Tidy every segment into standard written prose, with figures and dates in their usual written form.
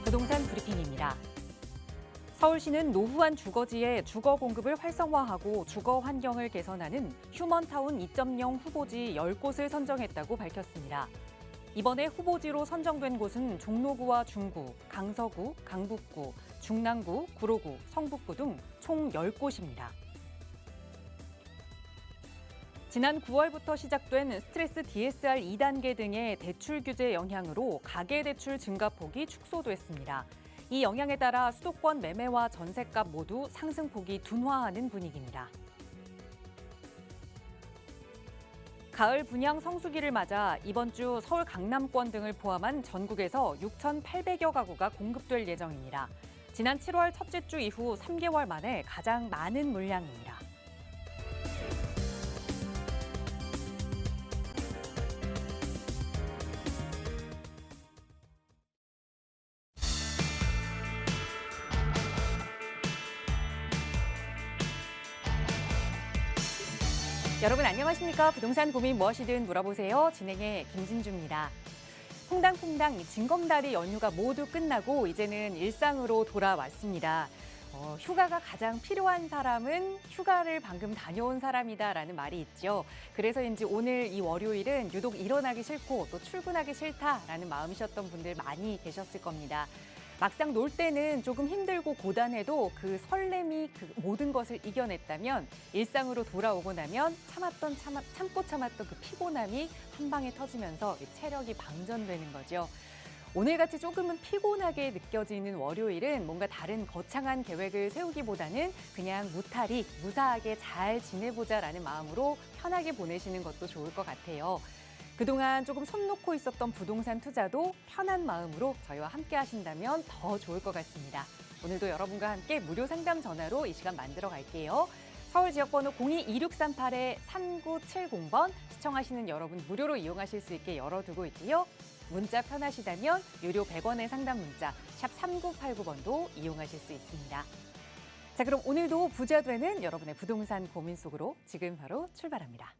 부동산 브리핑입니다. 서울시는 노후한 주거지의 주거 공급을 활성화하고 주거 환경을 개선하는 휴먼타운 2.0 후보지 10곳을 선정했다고 밝혔습니다. 이번에 후보지로 선정된 곳은 종로구와 중구, 강서구, 강북구, 중랑구, 구로구, 성북구 등 총 10곳입니다. 지난 9월부터 시작된 스트레스 DSR 2단계 등의 대출 규제 영향으로 가계대출 증가폭이 축소됐습니다. 이 영향에 따라 수도권 매매와 전셋값 모두 상승폭이 둔화하는 분위기입니다. 가을 분양 성수기를 맞아 이번 주 서울 강남권 등을 포함한 전국에서 6,800여 가구가 공급될 예정입니다. 지난 7월 첫째 주 이후 3개월 만에 가장 많은 물량입니다. 여러분 안녕하십니까? 부동산 고민 무엇이든 물어보세요. 진행의 김진주입니다. 퐁당퐁당 징검다리 연휴가 모두 끝나고 이제는 일상으로 돌아왔습니다. 휴가가 가장 필요한 사람은 휴가를 방금 다녀온 사람이다라는 말이 있죠. 그래서인지 오늘 이 월요일은 유독 일어나기 싫고 또 출근하기 싫다라는 마음이셨던 분들 많이 계셨을 겁니다. 막상 놀 때는 조금 힘들고 고단해도 그 설렘이 그 모든 것을 이겨냈다면 일상으로 돌아오고 나면 참고 참았던 그 피곤함이 한 방에 터지면서 체력이 방전되는 거죠. 오늘같이 조금은 피곤하게 느껴지는 월요일은 뭔가 다른 거창한 계획을 세우기보다는 그냥 무사하게 잘 지내보자라는 마음으로 편하게 보내시는 것도 좋을 것 같아요. 그동안 조금 손 놓고 있었던 부동산 투자도 편한 마음으로 저희와 함께 하신다면 더 좋을 것 같습니다. 오늘도 여러분과 함께 무료 상담 전화로 이 시간 만들어 갈게요. 서울 지역번호 02-2638-3970번 시청하시는 여러분 무료로 이용하실 수 있게 열어두고 있고요. 문자 편하시다면 유료 100원의 상담 문자 샵 3989번도 이용하실 수 있습니다. 자, 그럼 오늘도 부자 되는 여러분의 부동산 고민 속으로 지금 바로 출발합니다.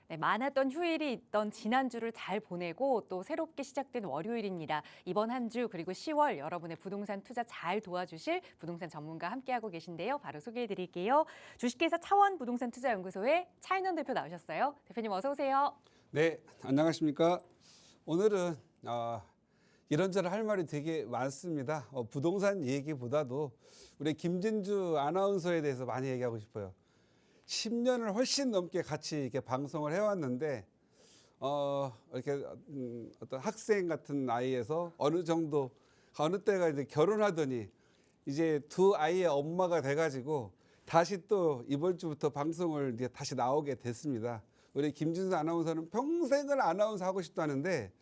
네, 많았던 휴일이 있던 지난주를 잘 보내고 또 새롭게 시작된 월요일입니다. 이번 한 주 그리고 10월 여러분의 부동산 투자 잘 도와주실 부동산 전문가 함께하고 계신데요. 바로 소개해드릴게요. 주식회사 차원부동산투자연구소의 차인원 대표 나오셨어요. 대표님 어서 오세요. 네, 안녕하십니까. 오늘은 이런저런 할 말이 되게 많습니다. 부동산 얘기보다도 우리 김진주 아나운서에 대해서 많이 얘기하고 싶어요. 10년을 훨씬 넘게 같이 이렇게 방송을 해왔는데 이렇게 어떤 학생 같은 나이에서 어느 때가 이제 결혼하더니 이제 두 아이의 엄마가 돼가지고 다시 또 이번 주부터 방송을 이제 다시 나오게 됐습니다. 우리 김진수 아나운서는 평생을 아나운서 하고 싶다는데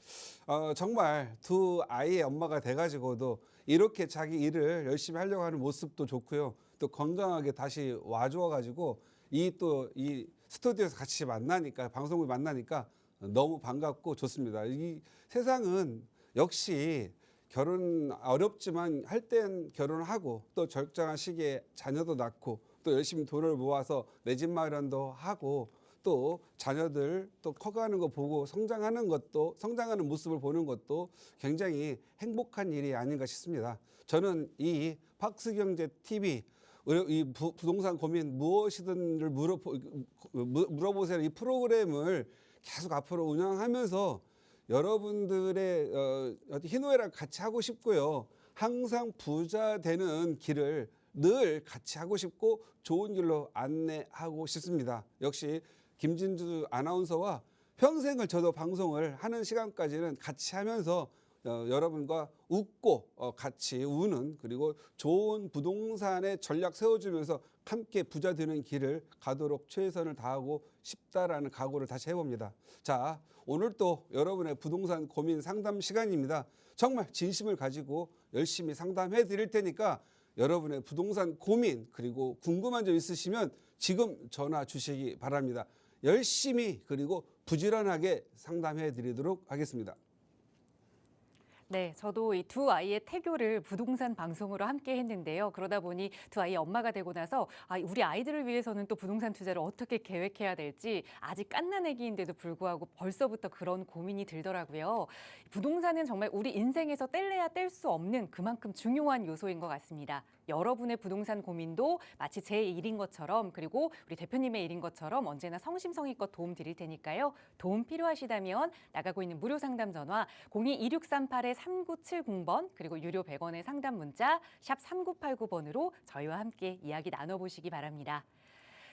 정말 두 아이의 엄마가 돼가지고도 이렇게 자기 일을 열심히 하려고 하는 모습도 좋고요. 또 건강하게 다시 와줘가지고 이 스튜디오에서 같이 만나니까 방송을 만나니까 너무 반갑고 좋습니다. 이 세상은 역시 결혼 어렵지만 할 땐 결혼하고 또 적정한 시기에 자녀도 낳고 또 열심히 돈을 모아서 내 집 마련도 하고 또 자녀들 또 커가는 거 보고 성장하는 모습을 보는 것도 굉장히 행복한 일이 아닌가 싶습니다. 저는 이 박스경제 TV 이 부동산 고민 무엇이든을 물어보세요. 이 프로그램을 계속 앞으로 운영하면서 여러분들의 희노애락 같이 하고 싶고요. 항상 부자 되는 길을 늘 같이 하고 싶고 좋은 길로 안내하고 싶습니다. 역시 김진주 아나운서와 평생을 저도 방송을 하는 시간까지는 같이 하면서 여러분과 웃고 같이 우는 그리고 좋은 부동산의 전략 세워주면서 함께 부자 되는 길을 가도록 최선을 다하고 싶다라는 각오를 다시 해봅니다. 자, 오늘 또 여러분의 부동산 고민 상담 시간입니다. 정말 진심을 가지고 열심히 상담해 드릴 테니까 여러분의 부동산 고민 그리고 궁금한 점 있으시면 지금 전화 주시기 바랍니다. 열심히 그리고 부지런하게 상담해 드리도록 하겠습니다. 네, 저도 이 두 아이의 태교를 부동산 방송으로 함께 했는데요. 그러다 보니 두 아이의 엄마가 되고 나서 우리 아이들을 위해서는 또 부동산 투자를 어떻게 계획해야 될지 아직 갓난아기인데도 불구하고 벌써부터 그런 고민이 들더라고요. 부동산은 정말 우리 인생에서 뗄래야 뗄 수 없는 그만큼 중요한 요소인 것 같습니다. 여러분의 부동산 고민도 마치 제 일인 것처럼 그리고 우리 대표님의 일인 것처럼 언제나 성심성의껏 도움 드릴 테니까요. 도움 필요하시다면 나가고 있는 무료 상담 전화 02-2638-3970번 그리고 유료 100원의 상담 문자 샵 3989번으로 저희와 함께 이야기 나눠보시기 바랍니다.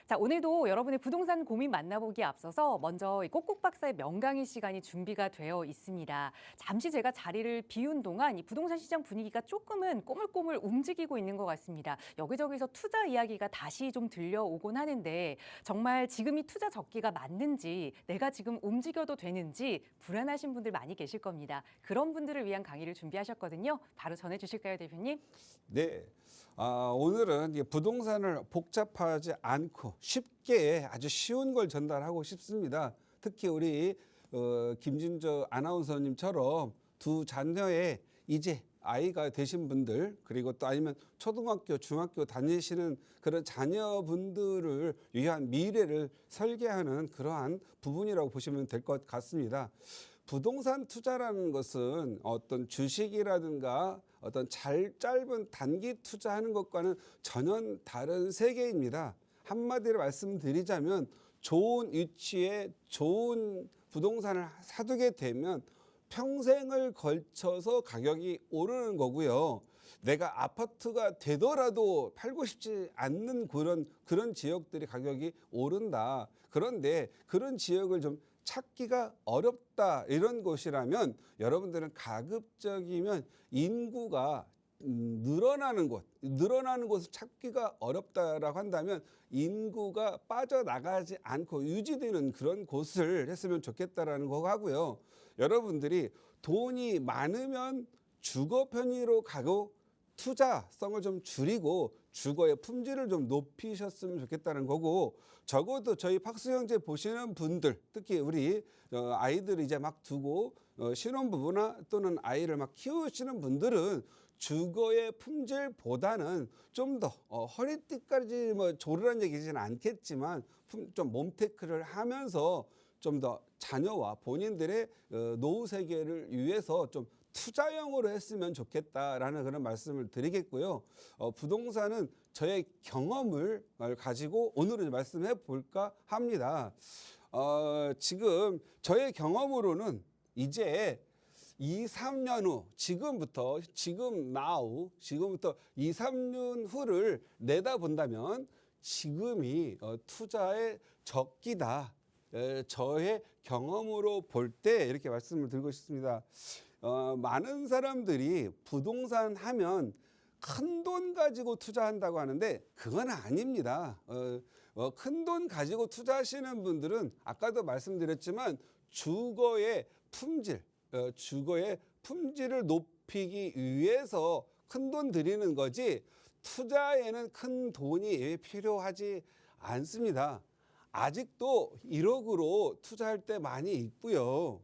자, 오늘도 여러분의 부동산 고민 만나보기에 앞서서 먼저 이 꼭꼭 박사의 명강의 시간이 준비가 되어 있습니다. 잠시 제가 자리를 비운 동안 이 부동산 시장 분위기가 조금은 꼬물꼬물 움직이고 있는 것 같습니다. 여기저기서 투자 이야기가 다시 좀 들려오곤 하는데 정말 지금이 투자 적기가 맞는지 내가 지금 움직여도 되는지 불안하신 분들 많이 계실 겁니다. 그런 분들을 위한 강의를 준비하셨거든요. 바로 전해주실까요, 대표님? 네. 오늘은 이 부동산을 복잡하지 않고 쉽게 아주 쉬운 걸 전달하고 싶습니다. 특히 우리 김진주 아나운서님처럼 두 자녀의 이제 아이가 되신 분들 그리고 또 아니면 초등학교, 중학교 다니시는 그런 자녀분들을 위한 미래를 설계하는 그러한 부분이라고 보시면 될 것 같습니다. 부동산 투자라는 것은 어떤 주식이라든가 어떤 짧은 단기 투자하는 것과는 전혀 다른 세계입니다. 한마디로 말씀드리자면 좋은 위치에 좋은 부동산을 사두게 되면 평생을 걸쳐서 가격이 오르는 거고요. 내가 아파트가 되더라도 팔고 싶지 않는 그런 지역들이 가격이 오른다. 그런데 그런 지역을 좀 찾기가 어렵다 이런 곳이라면 여러분들은 가급적이면 인구가 늘어나는 곳을 찾기가 어렵다라고 한다면 인구가 빠져나가지 않고 유지되는 그런 곳을 했으면 좋겠다라는 거 하고요. 여러분들이 돈이 많으면 주거 편의로 가고 투자성을 좀 줄이고 주거의 품질을 좀 높이셨으면 좋겠다는 거고 적어도 저희 박수 형제 보시는 분들 특히 우리 아이들 이제 막 두고 신혼부부나 또는 아이를 막 키우시는 분들은 주거의 품질보다는 좀 더 허리띠까지 뭐 조르란 얘기지는 않겠지만 좀 몸테크를 하면서 좀 더 자녀와 본인들의 노후 세계를 위해서 좀 투자형으로 했으면 좋겠다라는 그런 말씀을 드리겠고요. 부동산은 저의 경험을 가지고 오늘은 말씀해 볼까 합니다. 지금 저의 경험으로는 이제 2, 3년 후 지금부터 2, 3년 후를 내다본다면 지금이 투자의 적기다. 저의 경험으로 볼 때 이렇게 말씀을 드리고 싶습니다. 많은 사람들이 부동산 하면 큰 돈 가지고 투자한다고 하는데 그건 아닙니다. 큰 돈 가지고 투자하시는 분들은 아까도 말씀드렸지만 주거의 품질을 높이기 위해서 큰 돈 들이는 거지 투자에는 큰 돈이 필요하지 않습니다. 아직도 1억으로 투자할 때 많이 있고요.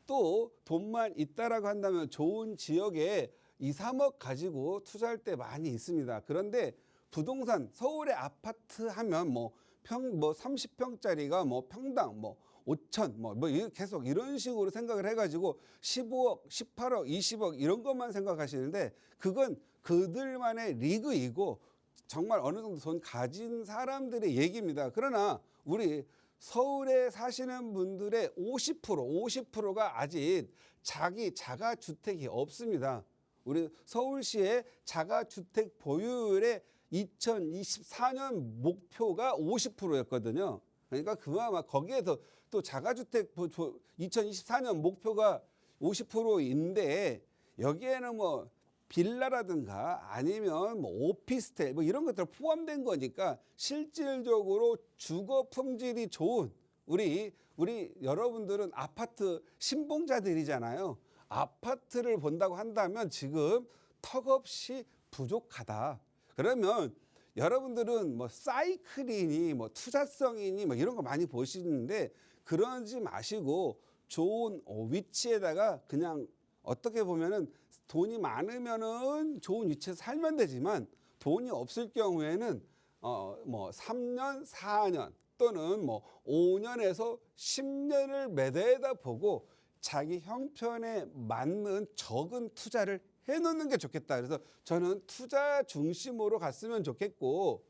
또 돈만 있다라고 한다면 좋은 지역에 2, 3억 가지고 투자할 때 많이 있습니다. 그런데 부동산 서울의 아파트 하면 뭐 30평짜리가 뭐 평당 5천 계속 이런 식으로 생각을 해가지고 15억, 18억, 20억 이런 것만 생각하시는데 그건 그들만의 리그이고 정말 어느 정도 돈 가진 사람들의 얘기입니다. 그러나 우리 서울에 사시는 분들의 50%가 아직 자가주택이 없습니다. 우리 서울시의 자가주택 보유율의 2024년 목표가 50%였거든요. 그러니까 그나마 거기에서 또 자가주택 2024년 목표가 50%인데 여기에는 뭐 빌라라든가 아니면 뭐 오피스텔 뭐 이런 것들 포함된 거니까 실질적으로 주거 품질이 좋은 우리 여러분들은 아파트 신봉자들이잖아요. 아파트를 본다고 한다면 지금 턱없이 부족하다. 그러면 여러분들은 뭐 사이클이니 뭐 투자성이니 뭐 이런 거 많이 보시는데 그러지 마시고 좋은 위치에다가 그냥 어떻게 보면은 돈이 많으면은 좋은 위치에서 살면 되지만 돈이 없을 경우에는 뭐 3년, 4년 또는 뭐 5년에서 10년을 매대에다 보고 자기 형편에 맞는 적은 투자를 해놓는 게 좋겠다. 그래서 저는 투자 중심으로 갔으면 좋겠고,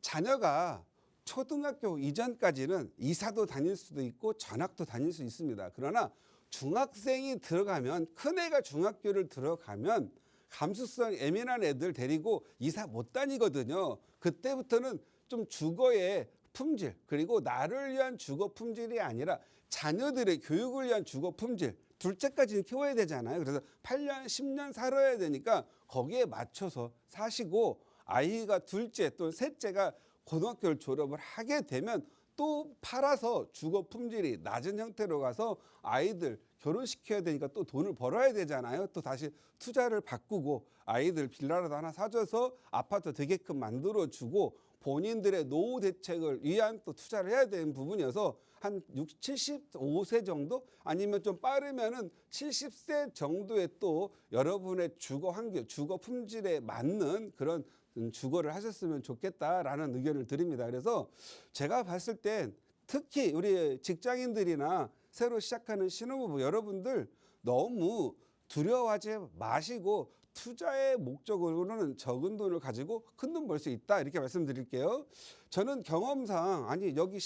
자녀가 초등학교 이전까지는 이사도 다닐 수도 있고 전학도 다닐 수 있습니다. 그러나 중학생이 들어가면, 큰애가 중학교를 들어가면 감수성 예민한 애들 데리고 이사 못 다니거든요. 그때부터는 좀 주거의 품질, 그리고 나를 위한 주거 품질이 아니라 자녀들의 교육을 위한 주거 품질, 둘째까지는 키워야 되잖아요. 그래서 8년, 10년 살아야 되니까 거기에 맞춰서 사시고, 아이가 둘째 또 셋째가 고등학교를 졸업을 하게 되면 또 팔아서 주거 품질이 낮은 형태로 가서 아이들 결혼시켜야 되니까 또 돈을 벌어야 되잖아요. 또 다시 투자를 바꾸고 아이들 빌라라도 하나 사줘서 아파트 되게끔 만들어주고 본인들의 노후 대책을 위한 또 투자를 해야 되는 부분이어서 한 75세 정도, 아니면 좀 빠르면은 70세 정도에 또 여러분의 주거 환경, 주거 품질에 맞는 그런 주거를 하셨으면 좋겠다라는 의견을 드립니다. 그래서 제가 봤을 땐 특히 우리 직장인들이나 새로 시작하는 신혼부부 여러분들 너무 두려워하지 마시고, 투자의 목적으로는 적은 돈을 가지고 큰 돈 벌 수 있다, 이렇게 말씀드릴게요. 저는 경험상, 아니 여기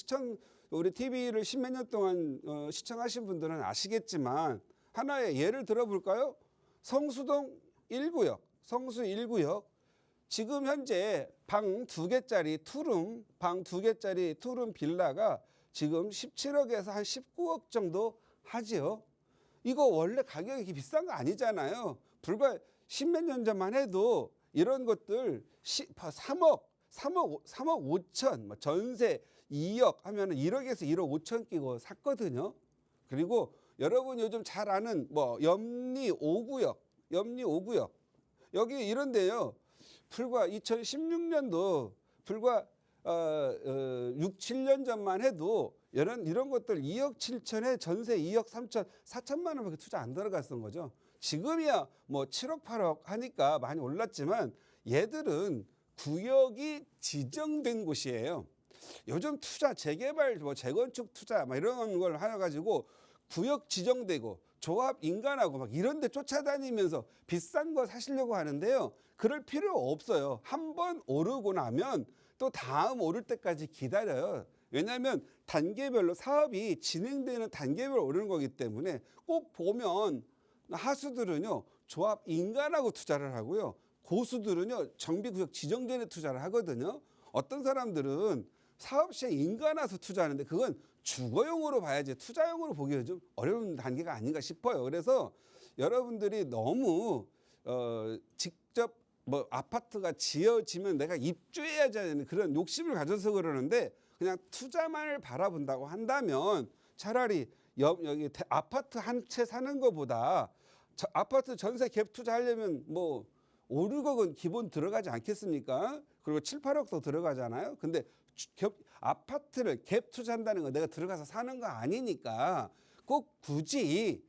우리 TV를 십몇 년 동안 시청하신 분들은 아시겠지만 하나의 예를 들어볼까요? 성수동 1구역, 성수 1구역 지금 현재 방 2개짜리 투룸, 방 2개짜리 투룸 빌라가 지금 17억에서 한 19억 정도 하지요. 이거 원래 가격이 비싼 거 아니잖아요. 불과 십몇 년 전만 해도 이런 것들 3억 5천, 뭐 전세 2억 하면은 1억에서 1억 5천 끼고 샀거든요. 그리고 여러분 요즘 잘 아는 뭐 염리 5구역 여기 이런데요. 불과 2016년도 불과 6, 7년 전만 해도 이런 것들 2억 7천에 전세 2억 3천, 4천만 원밖에 투자 안 들어갔던 거죠. 지금이야 뭐 7억 8억 하니까 많이 올랐지만 얘들은 구역이 지정된 곳이에요. 요즘 투자 재개발, 뭐 재건축 투자 막 이런 걸 해가지고 구역 지정되고 조합 인간하고 막 이런 데 쫓아다니면서 비싼 거 사시려고 하는데요. 그럴 필요 없어요. 한 번 오르고 나면 또 다음 오를 때까지 기다려요. 왜냐하면 단계별로 사업이 진행되는 단계별로 오르는 거기 때문에 꼭 보면 하수들은요 조합 인간하고 투자를 하고요, 고수들은요 정비구역 지정전에 투자를 하거든요. 어떤 사람들은 사업 시에 인간화서 투자하는데 그건 주거용으로 봐야지 투자용으로 보기에는 좀 어려운 단계가 아닌가 싶어요. 그래서 여러분들이 너무 직접 뭐 아파트가 지어지면 내가 입주해야지 하는 그런 욕심을 가져서 그러는데, 그냥 투자만을 바라본다고 한다면 차라리 여기 아파트 한 채 사는 것보다 아파트 전세 갭 투자하려면 뭐 5, 6억은 기본 들어가지 않겠습니까? 그리고 7, 8억도 들어가잖아요. 근데 아파트를 갭 투자한다는 건 내가 들어가서 사는 거 아니니까 꼭 굳이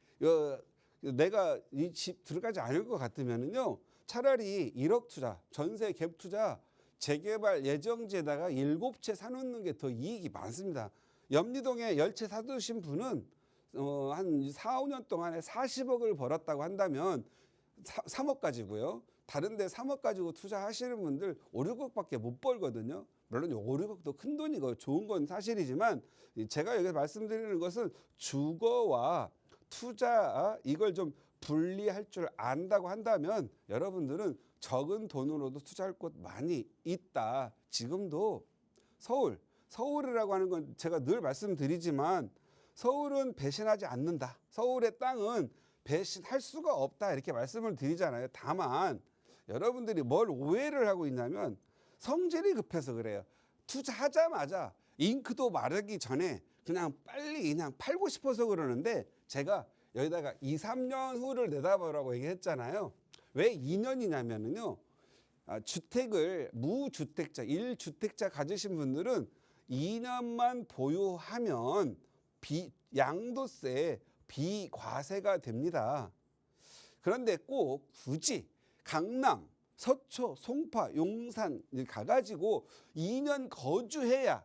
내가 이 집 들어가지 않을 것 같으면은요, 차라리 1억 투자, 전세 갭 투자, 재개발 예정지에다가 7채 사놓는 게 더 이익이 많습니다. 염리동에 10채 사두신 분은 한 4, 5년 동안에 40억을 벌었다고 한다면 3억 가지고요. 다른 데 3억 가지고 투자하시는 분들 5, 6억밖에 못 벌거든요. 물론 5, 6억도 큰 돈이고 좋은 건 사실이지만, 제가 여기서 말씀드리는 것은 주거와 투자 이걸 좀 분리할 줄 안다고 한다면 여러분들은 적은 돈으로도 투자할 곳 많이 있다. 지금도 서울이라고 하는 건 제가 늘 말씀드리지만 서울은 배신하지 않는다. 서울의 땅은 배신할 수가 없다, 이렇게 말씀을 드리잖아요. 다만 여러분들이 뭘 오해를 하고 있냐면 성질이 급해서 그래요. 투자하자마자 잉크도 마르기 전에 그냥 빨리 그냥 팔고 싶어서 그러는데, 제가 여기다가 2, 3년 후를 내다보라고 얘기했잖아요. 왜 2년이냐면요. 주택을 무주택자, 1주택자 가지신 분들은 2년만 보유하면 양도세 비과세가 됩니다. 그런데 꼭 굳이 강남, 서초, 송파, 용산 가가지고 2년 거주해야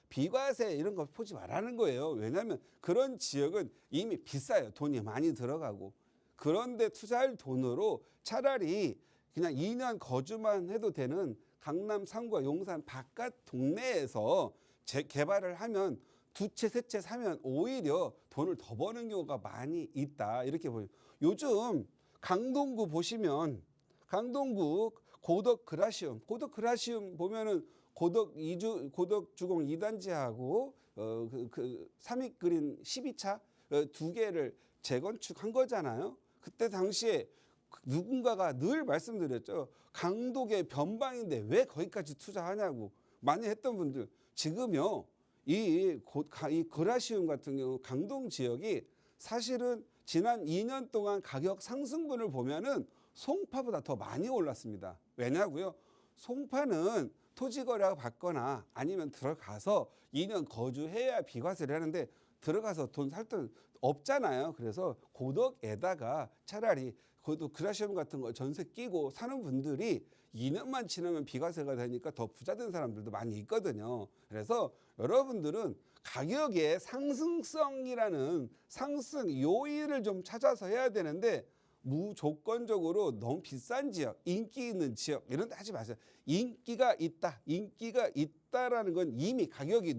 비과세 이런 거 포지 말라는 거예요. 왜냐하면 그런 지역은 이미 비싸요. 돈이 많이 들어가고. 그런데 투자할 돈으로 차라리 그냥 2년 거주만 해도 되는 강남, 상구와 용산 바깥 동네에서 재개발을 하면 두 채, 세 채 사면 오히려 돈을 더 버는 경우가 많이 있다. 이렇게 보여요. 요즘 강동구 보시면 강동구 고덕 그라시움 보면은 고덕 주공 2단지하고 그 삼익그린 12차 두 개를 재건축한 거잖아요. 그때 당시에 누군가가 늘 말씀드렸죠. 강독의 변방인데 왜 거기까지 투자하냐고 많이 했던 분들, 지금요 이 그라시움 같은 경우 강동 지역이 사실은 지난 2년 동안 가격 상승분을 보면은 송파보다 더 많이 올랐습니다. 왜냐고요? 송파는 토지 거래가 받거나 아니면 들어가서 2년 거주해야 비과세를 하는데 들어가서 돈 살 돈 없잖아요. 그래서 고덕에다가 차라리 고덕 그라시움 같은 거 전세 끼고 사는 분들이 2년만 지나면 비과세가 되니까 더 부자 된 사람들도 많이 있거든요. 그래서 여러분들은 가격의 상승성이라는 상승 요인을 좀 찾아서 해야 되는데 무조건적으로 너무 비싼 지역, 인기 있는 지역 이런 데 하지 마세요. 인기가 있다라는 건 이미 가격이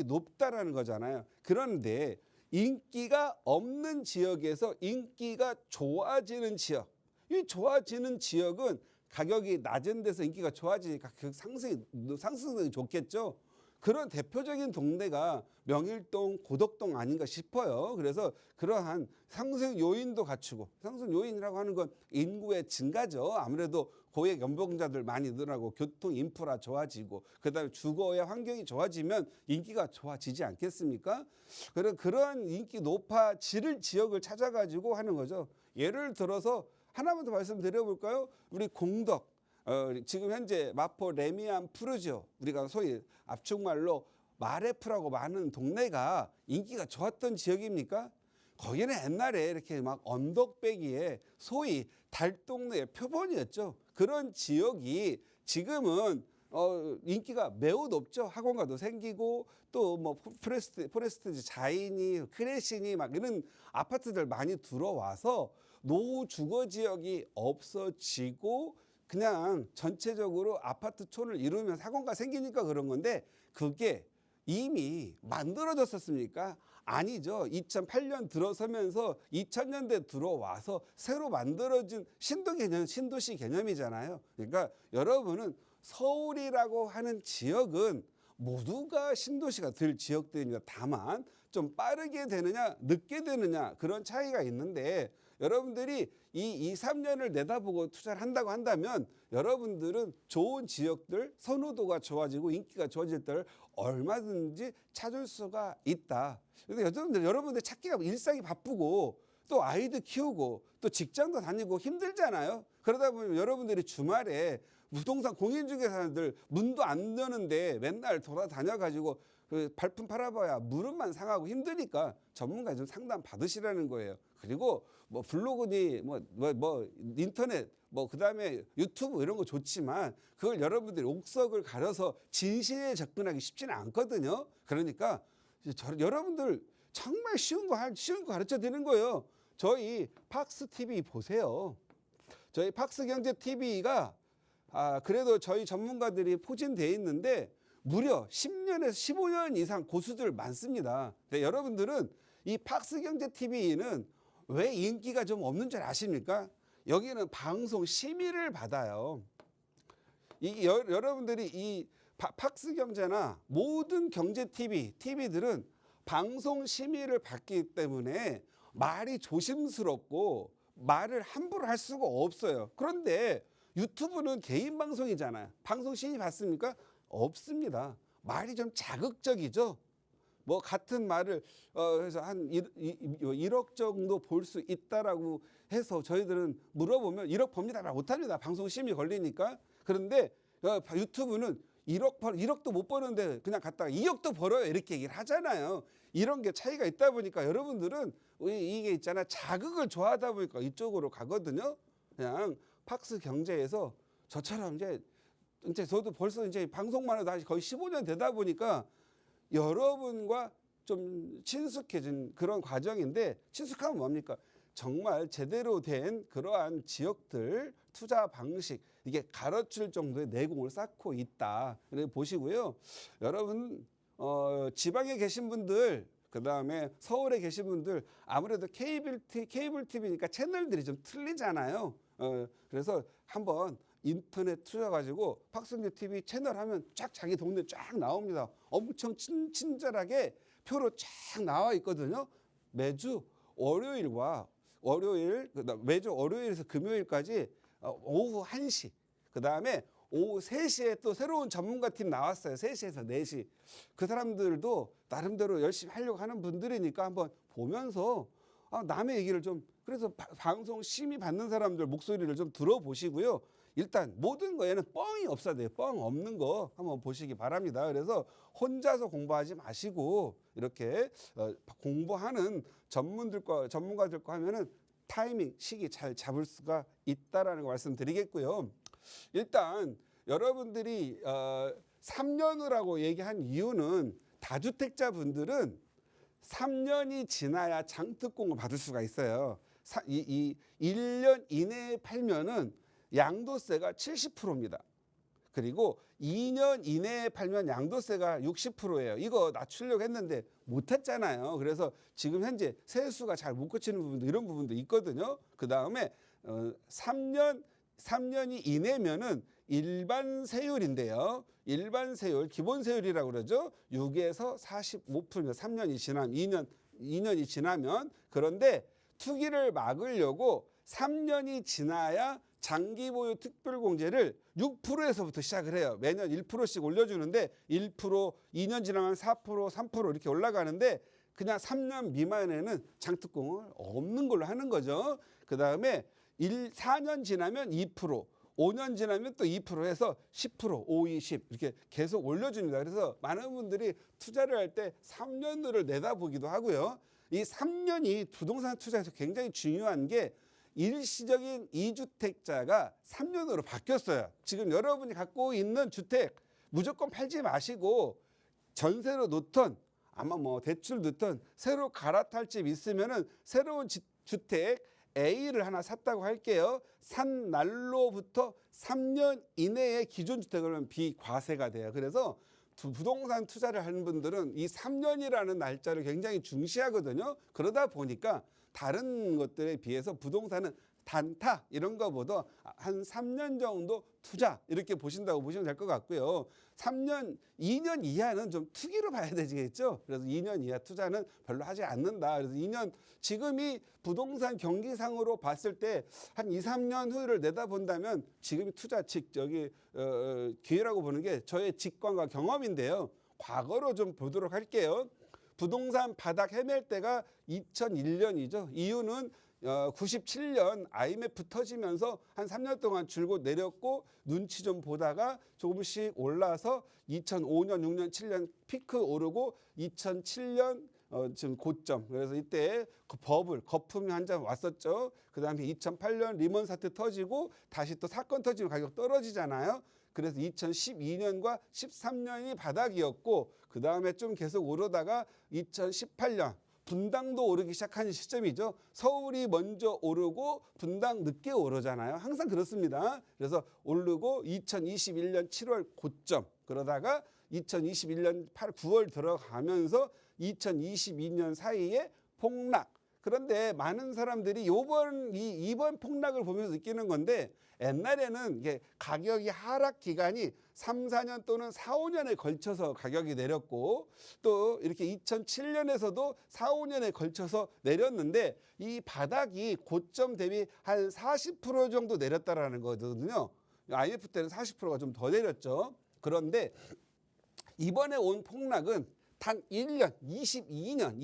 높다라는 거잖아요. 그런데 인기가 없는 지역에서 인기가 좋아지는 지역, 이 좋아지는 지역은 가격이 낮은 데서 인기가 좋아지니까 그 상승이 좋겠죠. 그런 대표적인 동네가 명일동, 고덕동 아닌가 싶어요. 그래서 그러한 상승 요인도 갖추고, 상승 요인이라고 하는 건 인구의 증가죠. 아무래도 고액 연봉자들 많이 늘어나고 교통 인프라 좋아지고 그다음에 주거의 환경이 좋아지면 인기가 좋아지지 않겠습니까? 그런 인기 높아질 지역을 찾아가지고 하는 거죠. 예를 들어서 하나만 더 말씀드려볼까요? 우리 공덕, 지금 현재 마포 레미안 푸르지오, 우리가 소위 압축말로 마레프라고 많은 동네가 인기가 좋았던 지역입니까? 거기는 옛날에 이렇게 막 언덕배기에 소위 달동네의 표본이었죠. 그런 지역이 지금은 인기가 매우 높죠. 학원가도 생기고 또 뭐 포레스트 자이니 크레시니 막 이런 아파트들 많이 들어와서 노후 주거 지역이 없어지고 그냥 전체적으로 아파트촌을 이루면 학원가 생기니까 그런 건데 그게 이미 만들어졌었습니까? 아니죠. 2008년 들어서면서 2000년대 들어와서 새로 만들어진 신도시 개념이잖아요. 그러니까 여러분은 서울이라고 하는 지역은 모두가 신도시가 될 지역들입니다. 다만 좀 빠르게 되느냐 늦게 되느냐 그런 차이가 있는데 여러분들이 이 2, 3년을 내다보고 투자를 한다고 한다면 여러분들은 좋은 지역들, 선호도가 좋아지고 인기가 좋아질 때를 얼마든지 찾을 수가 있다. 그래서 여러분들 찾기가 일상이 바쁘고 또 아이도 키우고 또 직장도 다니고 힘들잖아요. 그러다 보면 여러분들이 주말에 부동산 공인중개사들 문도 안 여는데 맨날 돌아다녀가지고 그 발품 팔아봐야 무릎만 상하고 힘드니까 전문가 좀 상담 받으시라는 거예요. 그리고 뭐 블로그니 뭐 인터넷 뭐 그다음에 유튜브 이런 거 좋지만 그걸 여러분들이 옥석을 가려서 진실에 접근하기 쉽지는 않거든요. 그러니까 여러분들 정말 쉬운 거 가르쳐 드리는 거예요. 저희 팍스 TV 보세요. 저희 팍스 경제 TV가 그래도 저희 전문가들이 포진되어 있는데 무려 10년에서 15년 이상 고수들 많습니다. 여러분들은 이 팍스 경제 TV는 왜 인기가 좀 없는 줄 아십니까? 여기는 방송 심의를 받아요. 여러분들이 이 팍스 경제나 모든 경제 TV들은 방송 심의를 받기 때문에 말이 조심스럽고 말을 함부로 할 수가 없어요. 그런데 유튜브는 개인 방송이잖아요. 방송 심의 받습니까? 없습니다. 말이 좀 자극적이죠. 뭐 같은 말을 해서 한 1억 정도 볼 수 있다라고 해서 저희들은 물어보면 1억 봅니다. 못합니다. 방송 심의 걸리니까. 그런데 유튜브는 1억 1억도 못 버는데 그냥 갔다가 2억도 벌어요 이렇게 얘기를 하잖아요. 이런 게 차이가 있다 보니까 여러분들은 이게 있잖아 자극을 좋아하다 보니까 이쪽으로 가거든요. 그냥 팍스 경제에서 저처럼 이제 저도 벌써 이제 방송만 해도 거의 15년 되다 보니까 여러분과 좀 친숙해진 그런 과정인데 친숙하면 뭡니까? 정말 제대로 된 그러한 지역들 투자 방식 이게 가르칠 정도의 내공을 쌓고 있다. 이렇게 보시고요. 여러분 지방에 계신 분들 그다음에 서울에 계신 분들 아무래도 케이블 TV니까 채널들이 좀 틀리잖아요. 그래서 한번 인터넷 투자 가지고 박성규 TV 채널 하면 쫙 자기 동네 쫙 나옵니다. 엄청 친절하게 표로 쫙 나와 있거든요. 매주 매주 월요일에서 금요일까지 오후 1시 그다음에 오후 3시에 또 새로운 전문가 팀 나왔어요. 3시에서 4시. 그 사람들도 나름대로 열심히 하려고 하는 분들이니까 한번 보면서 남의 얘기를 좀 그래서 방송 심의 받는 사람들 목소리를 좀 들어보시고요. 일단 모든 거에는 뻥이 없어야 돼요. 뻥 없는 거 한번 보시기 바랍니다. 그래서 혼자서 공부하지 마시고 이렇게 공부하는 전문가들과 하면은 타이밍, 시기 잘 잡을 수가 있다라는 거 말씀드리겠고요. 일단 여러분들이 3년후라고 얘기한 이유는 다주택자 분들은 3년이 지나야 장특공을 받을 수가 있어요. 1년 이내에 팔면은 양도세가 70%입니다. 그리고 2년 이내에 팔면 양도세가 60%예요. 이거 낮추려고 했는데 못했잖아요. 그래서 지금 현재 세수가 잘 못 거치는 부분도 이런 부분도 있거든요. 그 다음에 3년이 이내면은 일반 세율인데요. 일반 세율, 기본 세율이라고 그러죠. 6에서 45%입니다. 3년이 지나면 2년이 지나면 그런데 투기를 막으려고 3년이 지나야 장기 보유 특별공제를 6%에서부터 시작을 해요. 매년 1%씩 올려주는데 1%, 2년 지나면 4%, 3% 이렇게 올라가는데 그냥 3년 미만에는 장특공을 없는 걸로 하는 거죠. 그 다음에 4년 지나면 2%, 5년 지나면 또 2% 해서 10%, 5, 20 이렇게 계속 올려줍니다. 그래서 많은 분들이 투자를 할 때 3년을 내다보기도 하고요. 이 3년이 부동산 투자에서 굉장히 중요한 게 일시적인 2주택자가 3년으로 바뀌었어요. 지금 여러분이 갖고 있는 주택 무조건 팔지 마시고 전세로 놓던 아마 뭐 대출 넣던 새로 갈아탈 집 있으면은 새로운 주택 A를 하나 샀다고 할게요. 산 날로부터 3년 이내에 기존 주택을 비과세가 돼요. 그래서 부동산 투자를 하는 분들은 이 3년이라는 날짜를 굉장히 중시하거든요. 그러다 보니까 다른 것들에 비해서 부동산은 단타 이런 거보다 한 3년 정도 투자 이렇게 보신다고 보시면 될 것 같고요. 3년, 2년 이하는 좀 투기로 봐야 되겠죠. 그래서 2년 이하 투자는 별로 하지 않는다. 그래서 2년 지금이 부동산 경기상으로 봤을 때 한 2, 3년 후를 내다본다면 지금이 투자 기회라고 보는 게 저의 직관과 경험인데요. 과거로 좀 보도록 할게요. 부동산 바닥 헤맬 때가 2001년이죠. 이유는 97년 IMF 터지면서 한 3년 동안 줄곧 내렸고 눈치 좀 보다가 조금씩 올라서 2005년, 6년, 7년 피크 오르고 2007년 지금 고점. 그래서 이때 그 거품이 한 장 왔었죠. 그 다음에 2008년 리먼 사태 터지고 다시 또 사건 터지면 가격 떨어지잖아요. 그래서 2012년과 13년이 바닥이었고 그 다음에 좀 계속 오르다가 2018년 분당도 오르기 시작한 시점이죠. 서울이 먼저 오르고 분당 늦게 오르잖아요. 항상 그렇습니다. 그래서 오르고 2021년 7월 고점 그러다가 2021년 9월 들어가면서 2022년 사이에 폭락. 그런데 많은 사람들이 이번 폭락을 보면서 느끼는 건데 옛날에는 이게 가격이 하락 기간이 3, 4년 또는 4, 5년에 걸쳐서 가격이 내렸고 또 이렇게 2007년에서도 4, 5년에 걸쳐서 내렸는데 이 바닥이 고점 대비 한 40% 정도 내렸다라는 거거든요. IMF 때는 40%가 좀 더 내렸죠. 그런데 이번에 온 폭락은 단 1년, 22년,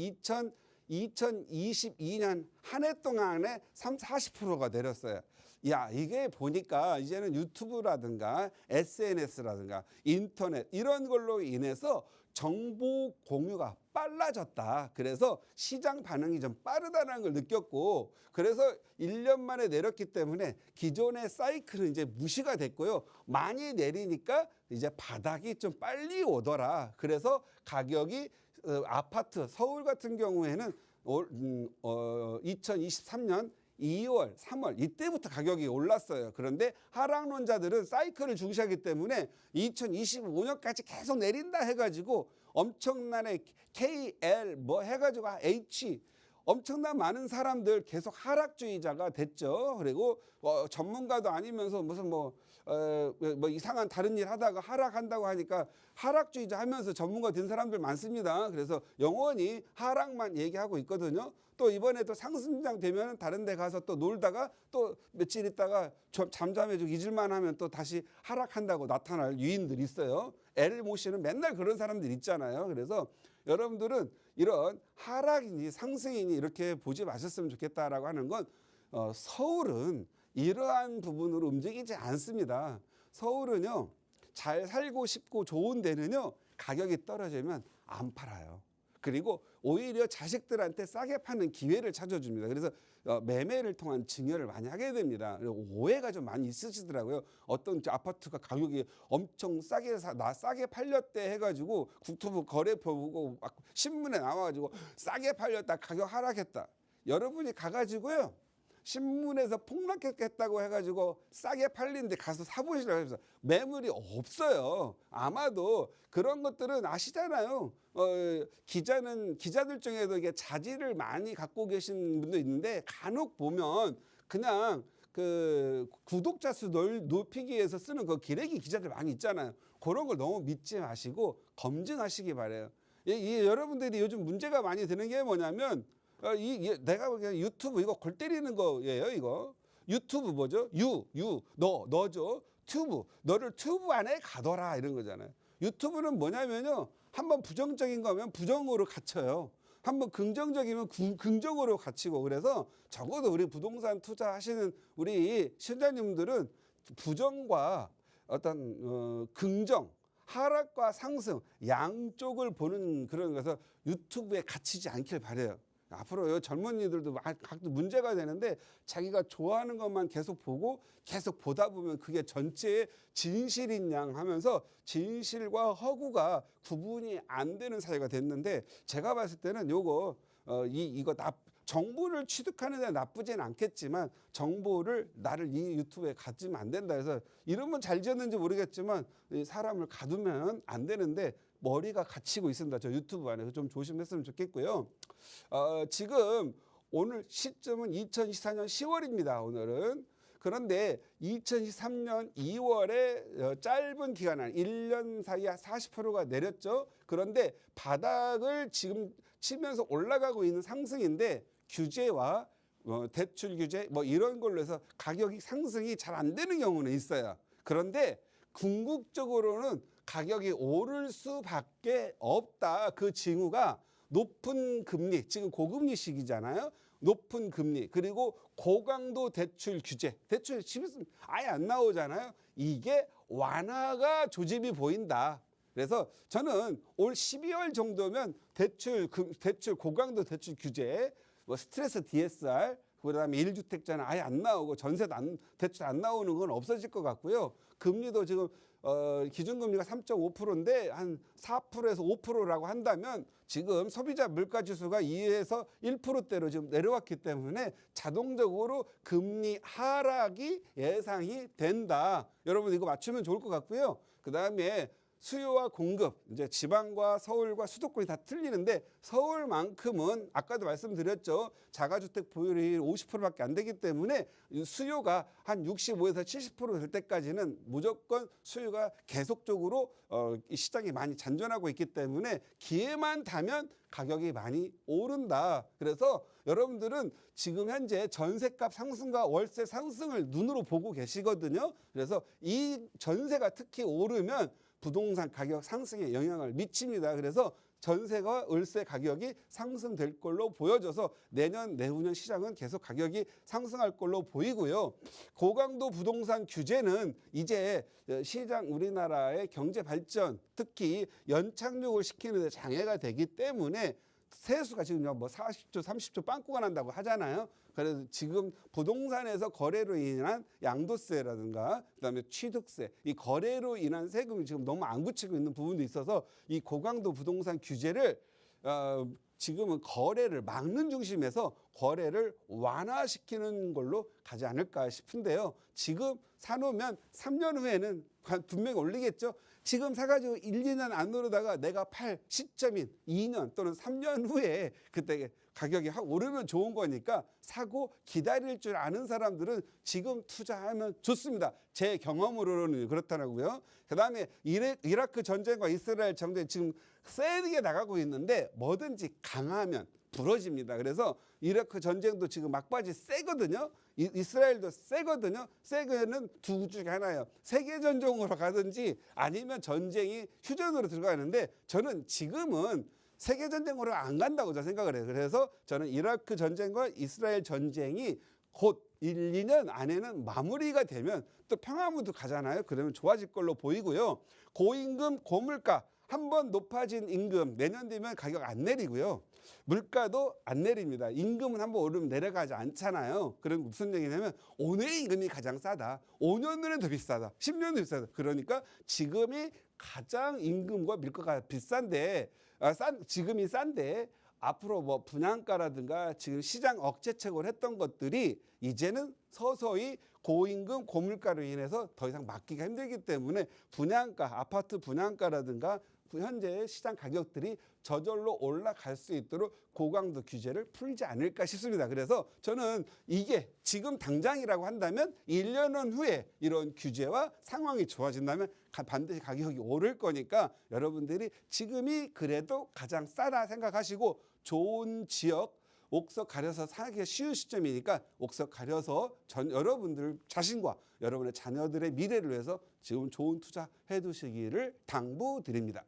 2022년 한 해 동안에 40%가 내렸어요. 야, 이게 보니까 이제는 유튜브라든가 SNS라든가 인터넷 이런 걸로 인해서 정보 공유가 빨라졌다. 그래서 시장 반응이 좀 빠르다는 걸 느꼈고, 그래서 1년 만에 내렸기 때문에 기존의 사이클은 이제 무시가 됐고요. 많이 내리니까 이제 바닥이 좀 빨리 오더라. 그래서 가격이 아파트 서울 같은 경우에는 2023년 2월, 3월 이때부터 가격이 올랐어요. 그런데 하락론자들은 사이클을 중시하기 때문에 2025년까지 계속 내린다 해가지고 엄청나게 KL 뭐 해가지고 H 엄청난 많은 사람들 계속 하락주의자가 됐죠. 그리고 전문가도 아니면서 무슨 뭐 이상한 다른 일 하다가 하락한다고 하니까 하락주의자 하면서 전문가 된 사람들 많습니다. 그래서 영원히 하락만 얘기하고 있거든요. 또 이번에 또 상승장 되면 다른 데 가서 또 놀다가 또 며칠 있다가 잠잠해지고 잊을만 하면 또 다시 하락한다고 나타날 유인들이 있어요. L 모씨는 맨날 그런 사람들 있잖아요. 그래서 여러분들은 이런 하락이니 상승이니 이렇게 보지 마셨으면 좋겠다라고 하는 건 서울은 이러한 부분으로 움직이지 않습니다. 서울은요, 잘 살고 싶고 좋은 데는요, 가격이 떨어지면 안 팔아요. 그리고 오히려 자식들한테 싸게 파는 기회를 찾아줍니다. 그래서 매매를 통한 증여를 많이 하게 됩니다. 그리고 오해가 좀 많이 있으시더라고요. 어떤 아파트가 가격이 엄청 싸게 팔렸대 해가지고 국토부 거래표 보고 막 신문에 나와가지고 싸게 팔렸다, 가격 하락했다. 여러분이 가가지고요, 신문에서 폭락했다고 해가지고 싸게 팔리는데 가서 사보시라고 해서 매물이 없어요. 아마도 그런 것들은 아시잖아요. 기자들 중에도 이게 자질을 많이 갖고 계신 분도 있는데 간혹 보면 그냥 그 구독자 수 높이기 위해서 쓰는 그 기레기 기자들 많이 있잖아요. 그런 걸 너무 믿지 마시고 검증하시기 바래요. 여러분들이 요즘 문제가 많이 되는 게 뭐냐면 내가 보기엔 유튜브 이거 골 때리는 거예요. 이거 유튜브 뭐죠? 너죠? 튜브, 너를 튜브 안에 가둬라 이런 거잖아요. 유튜브는 뭐냐면요, 한번 부정적인 거면 부정으로 갇혀요. 한번 긍정적이면 긍정으로 갇히고. 그래서 적어도 우리 부동산 투자하시는 우리 실장님들은 부정과 어떤 긍정, 하락과 상승 양쪽을 보는 그런 거서 유튜브에 갇히지 않길 바래요. 앞으로 젊은이들도 각도 문제가 되는데 자기가 좋아하는 것만 계속 보고 계속 보다 보면 그게 전체의 진실인 양 하면서 진실과 허구가 구분이 안 되는 사회가 됐는데, 제가 봤을 때는 이거 정보를 취득하는 데 나쁘진 않겠지만 정보를 나를 이 유튜브에 가지면 안 된다 해서 이름은 잘 지었는지 모르겠지만 사람을 가두면 안 되는데 머리가 갇히고 있습니다. 저 유튜브 안에서 좀 조심했으면 좋겠고요. 지금 오늘 시점은 2024년 10월입니다. 오늘은. 그런데 2023년 2월에 짧은 기간 안에 1년 사이에 40%가 내렸죠. 그런데 바닥을 지금 치면서 올라가고 있는 상승인데 규제와 대출 규제 뭐 이런 걸로 해서 가격이 상승이 잘 안 되는 경우는 있어요. 그런데 궁극적으로는 가격이 오를 수밖에 없다. 그 징후가 높은 금리, 지금 고금리 시기잖아요. 높은 금리, 그리고 고강도 대출 규제, 대출 집에서 아예 안 나오잖아요. 이게 완화가 조짐이 보인다. 그래서 저는 올 12월 정도면 대출 고강도 대출 규제, 뭐 스트레스 DSR, 그다음에 1주택자는 아예 안 나오고 전세도 대출 안 나오는 건 없어질 것 같고요. 금리도 지금 기준금리가 3.5%인데 한 4%에서 5%라고 한다면 지금 소비자 물가지수가 2에서 1%대로 지금 내려왔기 때문에 자동적으로 금리 하락이 예상이 된다. 여러분 이거 맞추면 좋을 것 같고요. 그다음에 수요와 공급, 이제 지방과 서울과 수도권이 다 틀리는데 서울만큼은 아까도 말씀드렸죠. 자가주택 보유율이 50%밖에 안 되기 때문에 수요가 한 65에서 70% 될 때까지는 무조건 수요가 계속적으로 이 시장이 많이 잔존하고 있기 때문에 기회만 타면 가격이 많이 오른다. 그래서 여러분들은 지금 현재 전세값 상승과 월세 상승을 눈으로 보고 계시거든요. 그래서 이 전세가 특히 오르면 부동산 가격 상승에 영향을 미칩니다. 그래서 전세가 월세 가격이 상승될 걸로 보여져서 내년 내후년 시장은 계속 가격이 상승할 걸로 보이고요. 고강도 부동산 규제는 이제 시장 우리나라의 경제 발전 특히 연착륙을 시키는 데 장애가 되기 때문에 세수가 지금 뭐 40조, 30조 빵꾸가 난다고 하잖아요. 그래서 지금 부동산에서 거래로 인한 양도세라든가 그다음에 취득세, 이 거래로 인한 세금이 지금 너무 안 굳히고 있는 부분도 있어서 이 고강도 부동산 규제를 지금은 거래를 막는 중심에서 거래를 완화시키는 걸로 가지 않을까 싶은데요. 지금 사놓으면 3년 후에는 분명히 올리겠죠. 지금 사가지고 1, 2년 안 오르다가 내가 팔 시점인 2년 또는 3년 후에 그때 가격이 확 오르면 좋은 거니까 사고 기다릴 줄 아는 사람들은 지금 투자하면 좋습니다. 제 경험으로는 그렇더라고요. 그다음에 이라크 전쟁과 이스라엘 전쟁 지금 세게 나가고 있는데 뭐든지 강하면 부러집니다. 그래서 이라크 전쟁도 지금 막바지 세거든요. 이스라엘도 세거든요. 세게는 두 중에 하나예요. 세계전쟁으로 가든지 아니면 전쟁이 휴전으로 들어가는데 저는 지금은 세계전쟁으로 안 간다고 저는 생각을 해요. 그래서 저는 이라크 전쟁과 이스라엘 전쟁이 곧 1, 2년 안에는 마무리가 되면 또 평화무드 가잖아요. 그러면 좋아질 걸로 보이고요. 고임금, 고물가 한번 높아진 임금 내년 되면 가격 안 내리고요. 물가도 안 내립니다. 임금은 한번 오르면 내려가지 않잖아요. 그럼 무슨 얘기냐면 오늘의 임금이 가장 싸다. 5년 후는 더 비싸다. 10년 더 비싸다. 그러니까 지금이 가장 임금과 물가가 비싼데 지금이 싼데 앞으로 뭐 분양가라든가 지금 시장 억제책을 했던 것들이 이제는 서서히 고임금 고물가로 인해서 더 이상 막기가 힘들기 때문에 분양가 아파트 분양가라든가 현재 시장 가격들이 저절로 올라갈 수 있도록 고강도 규제를 풀지 않을까 싶습니다. 그래서 저는 이게 지금 당장이라고 한다면 1년 후에 이런 규제와 상황이 좋아진다면 반드시 가격이 오를 거니까 여러분들이 지금이 그래도 가장 싸다 생각하시고 좋은 지역 옥석 가려서 사기 쉬운 시점이니까 옥석 가려서 여러분들 자신과 여러분의 자녀들의 미래를 위해서 지금 좋은 투자 해두시기를 당부드립니다.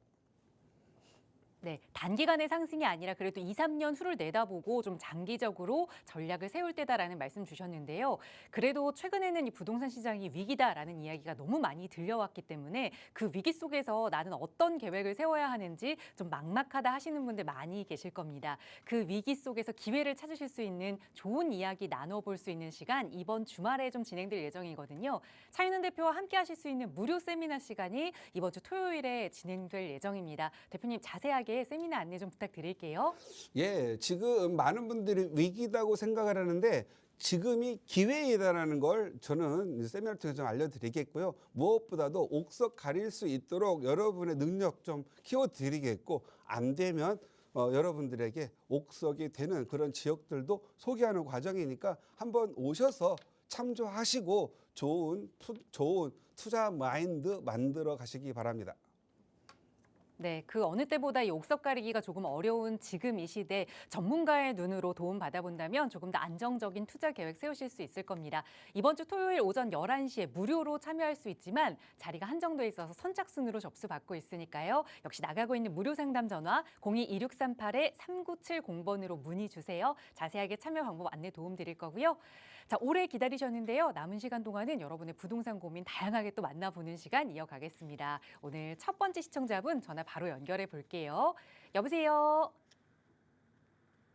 네, 단기간의 상승이 아니라 그래도 2, 3년 후를 내다보고 좀 장기적으로 전략을 세울 때다라는 말씀 주셨는데요. 그래도 최근에는 이 부동산 시장이 위기다라는 이야기가 너무 많이 들려왔기 때문에 그 위기 속에서 나는 어떤 계획을 세워야 하는지 좀 막막하다 하시는 분들 많이 계실 겁니다. 그 위기 속에서 기회를 찾으실 수 있는 좋은 이야기 나눠볼 수 있는 시간 이번 주말에 좀 진행될 예정이거든요. 차윤은 대표와 함께 하실 수 있는 무료 세미나 시간이 이번 주 토요일에 진행될 예정입니다. 대표님 자세하게 세미나 안내 좀 부탁드릴게요. 예, 지금 많은 분들이 위기다고 생각을 하는데 지금이 기회이다라는 걸 저는 세미나를 통해서 좀 알려드리겠고요. 무엇보다도 옥석 가릴 수 있도록 여러분의 능력 좀 키워드리겠고 안 되면 여러분들에게 옥석이 되는 그런 지역들도 소개하는 과정이니까 한번 오셔서 참조하시고 좋은 투자 마인드 만들어 가시기 바랍니다. 네, 그 어느 때보다 이 옥석 가리기가 조금 어려운 지금 이 시대 전문가의 눈으로 도움 받아본다면 조금 더 안정적인 투자 계획 세우실 수 있을 겁니다. 이번 주 토요일 오전 11시에 무료로 참여할 수 있지만 자리가 한정돼 있어서 선착순으로 접수받고 있으니까요. 역시 나가고 있는 무료 상담 전화 02-2638-3970번으로 문의 주세요. 자세하게 참여 방법 안내 도움 드릴 거고요. 자, 오래 기다리셨는데요. 남은 시간 동안은 여러분의 부동산 고민 다양하게 또 만나보는 시간 이어가겠습니다. 오늘 첫 번째 시청자분 전화 바로 연결해 볼게요. 여보세요.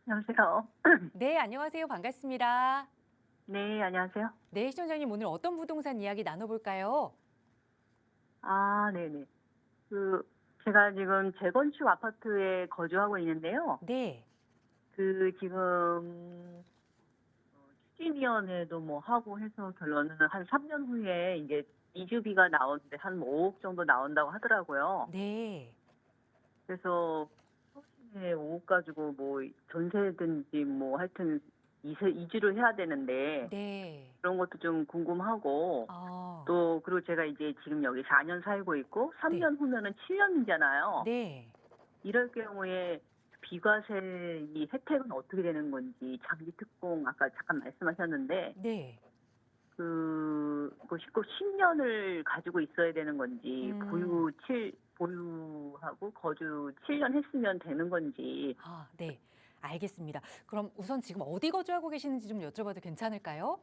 여보세요. 네, 안녕하세요. 반갑습니다. 네, 안녕하세요. 네, 시청자님 오늘 어떤 부동산 이야기 나눠볼까요? 아, 네네. 제가 지금 재건축 아파트에 거주하고 있는데요. 네, 지금 추진위원회도 뭐 하고 해서 결론은 한 3년 후에 이제 이주비가 나오는데 한 5억 정도 나온다고 하더라고요. 네, 그래서 서울시내 5억 가지고 뭐 전세든지 뭐 하여튼 이주를 해야 되는데 네. 그런 것도 좀 궁금하고 아, 또 그리고 제가 이제 지금 여기 4년 살고 있고 3년 후면은 7년이잖아요. 네. 이럴 경우에 비과세 이 혜택은 어떻게 되는 건지 장기 특공 아까 잠깐 말씀하셨는데 네. 꼭 10년을 가지고 있어야 되는 건지 보유하고 거주 7년 했으면 되는 건지. 아, 네. 알겠습니다. 그럼 우선 지금 어디 거주하고 계시는지 좀 여쭤봐도 괜찮을까요?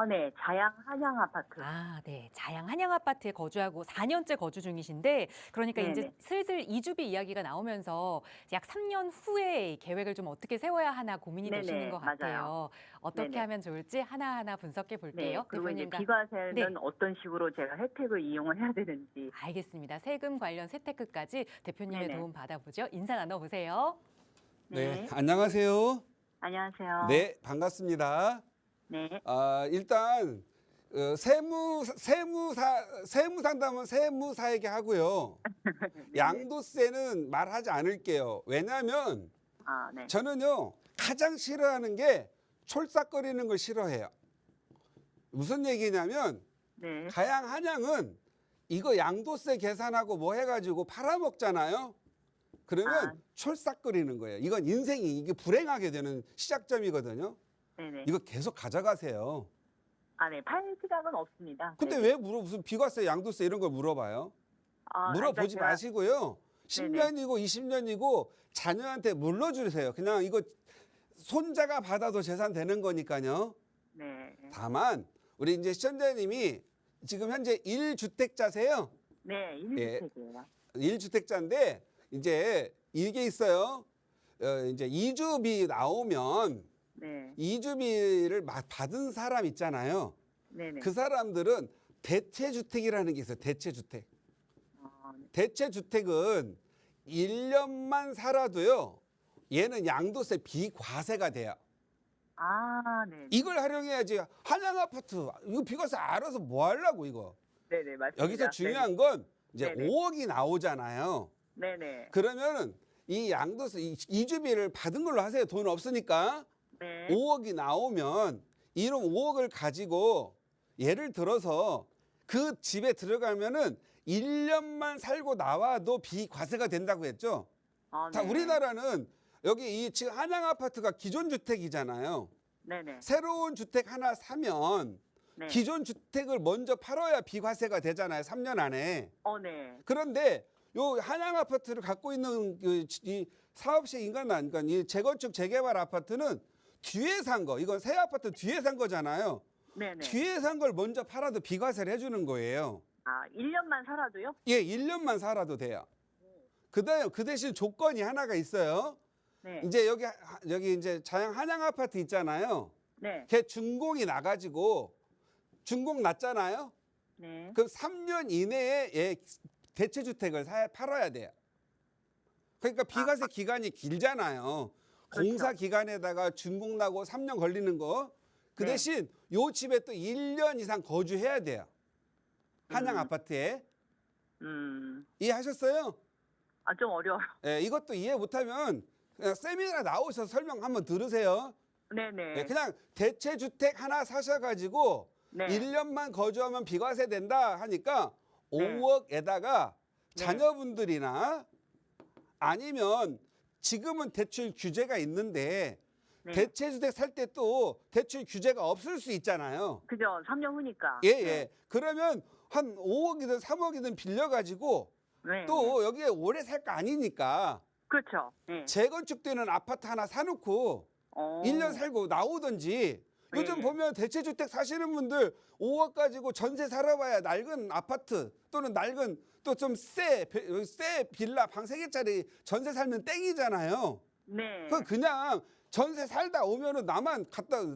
네. 자양 한양 아파트. 아, 네. 자양 한양 아파트에 거주하고 4년째 거주 중이신데 그러니까 이제 네네. 슬슬 이주비 이야기가 나오면서 약 3년 후에 계획을 좀 어떻게 세워야 하나 고민이 네네. 되시는 것 맞아요. 같아요. 어떻게 네네. 하면 좋을지 하나하나 분석해 네. 볼게요. 그리고 이제 대표님과 비과세는 네. 어떤 식으로 제가 혜택을 이용을 해야 되는지. 알겠습니다. 세금 관련 세테크까지 대표님의 네네. 도움 받아보죠. 인사 나눠보세요. 네, 네. 안녕하세요. 안녕하세요. 네, 반갑습니다. 네. 일단 세무 상담은 세무사에게 하고요. 양도세는 말하지 않을게요. 왜냐하면 네. 저는요 가장 싫어하는 게 촐싹거리는 걸 싫어해요. 무슨 얘기냐면 네. 가양 한양은 이거 양도세 계산하고 뭐 해가지고 팔아먹잖아요. 그러면 촐싹거리는 거예요. 이건 인생이 이게 불행하게 되는 시작점이거든요. 네네. 이거 계속 가져가세요. 네. 팔 생각은 없습니다. 근데 네. 왜 무슨 비과세, 양도세 이런 걸 물어봐요? 물어보지 그러니까 마시고요. 네네. 10년이고 20년이고 자녀한테 물러주세요. 그냥 이거 손자가 받아도 재산 되는 거니까요. 네. 다만 우리 이제 시청자님이 지금 현재 1주택자세요. 네. 예. 1주택이에요. 1주택자인데 이제 이게 있어요. 이제 이주비 나오면 네. 이주비를 받은 사람 있잖아요. 네네. 그 사람들은 대체주택이라는 게 있어요. 대체주택. 네. 대체주택은 1년만 살아도요. 얘는 양도세 비과세가 돼요. 네. 이걸 활용해야지. 한양 아파트 이거 비과세 알아서 뭐 하려고 이거. 네네. 맞습니다. 여기서 중요한 건 이제 네네. 5억이 나오잖아요. 네네. 그러면은 이 양도세 이주비를 받은 걸로 하세요. 돈 없으니까. 네. 5억이 나오면 이런 5억을 가지고 예를 들어서 그 집에 들어가면은 1년만 살고 나와도 비과세가 된다고 했죠. 자, 네. 우리나라는 여기 이 지금 한양 아파트가 기존 주택이잖아요. 네네. 새로운 주택 하나 사면 네. 기존 주택을 먼저 팔아야 비과세가 되잖아요. 3년 안에. 네. 그런데 요 한양 아파트를 갖고 있는 이 사업시 인간단, 그러니까 이 재건축 재개발 아파트는 뒤에 산 거, 이건 새 아파트 뒤에 산 거잖아요. 네네. 뒤에 산 걸 먼저 팔아도 비과세를 해주는 거예요. 1년만 살아도요? 예, 1년만 살아도 돼요. 그다음 그 대신 조건이 하나가 있어요. 네. 이제 여기 이제 자양 한양 아파트 있잖아요. 네. 걔 준공이 나가지고 준공 났잖아요. 네. 그럼 3년 이내에 얘 대체주택을 팔아야 돼요. 그러니까 비과세 기간이 길잖아요. 그렇죠. 공사 기간에다가 준공 나고 3년 걸리는 거. 그 네. 대신 요 집에 또 1년 이상 거주해야 돼요. 한양 아파트에. 이해하셨어요? 좀 어려워요. 예, 이것도 이해 못하면 그냥 세미나 나오셔서 설명 한번 들으세요. 네네. 예, 그냥 대체주택 하나 사셔가지고 네. 1년만 거주하면 비과세 된다 하니까 네. 5억에다가 네. 자녀분들이나 아니면 지금은 대출 규제가 있는데 네. 대체주택 살 때 또 대출 규제가 없을 수 있잖아요. 그죠. 3년 후니까. 예, 예. 그러면 한 5억이든 3억이든 빌려가지고 네. 또 여기에 오래 살 거 아니니까 그렇죠. 네. 재건축되는 아파트 하나 사놓고 1년 살고 나오든지 요즘 네. 보면 대체주택 사시는 분들 5억 가지고 전세 살아봐야 낡은 아파트 또는 낡은 또 좀 새 빌라 방 3개짜리 전세 살면 땡이잖아요. 네. 그냥 전세 살다 오면은 나만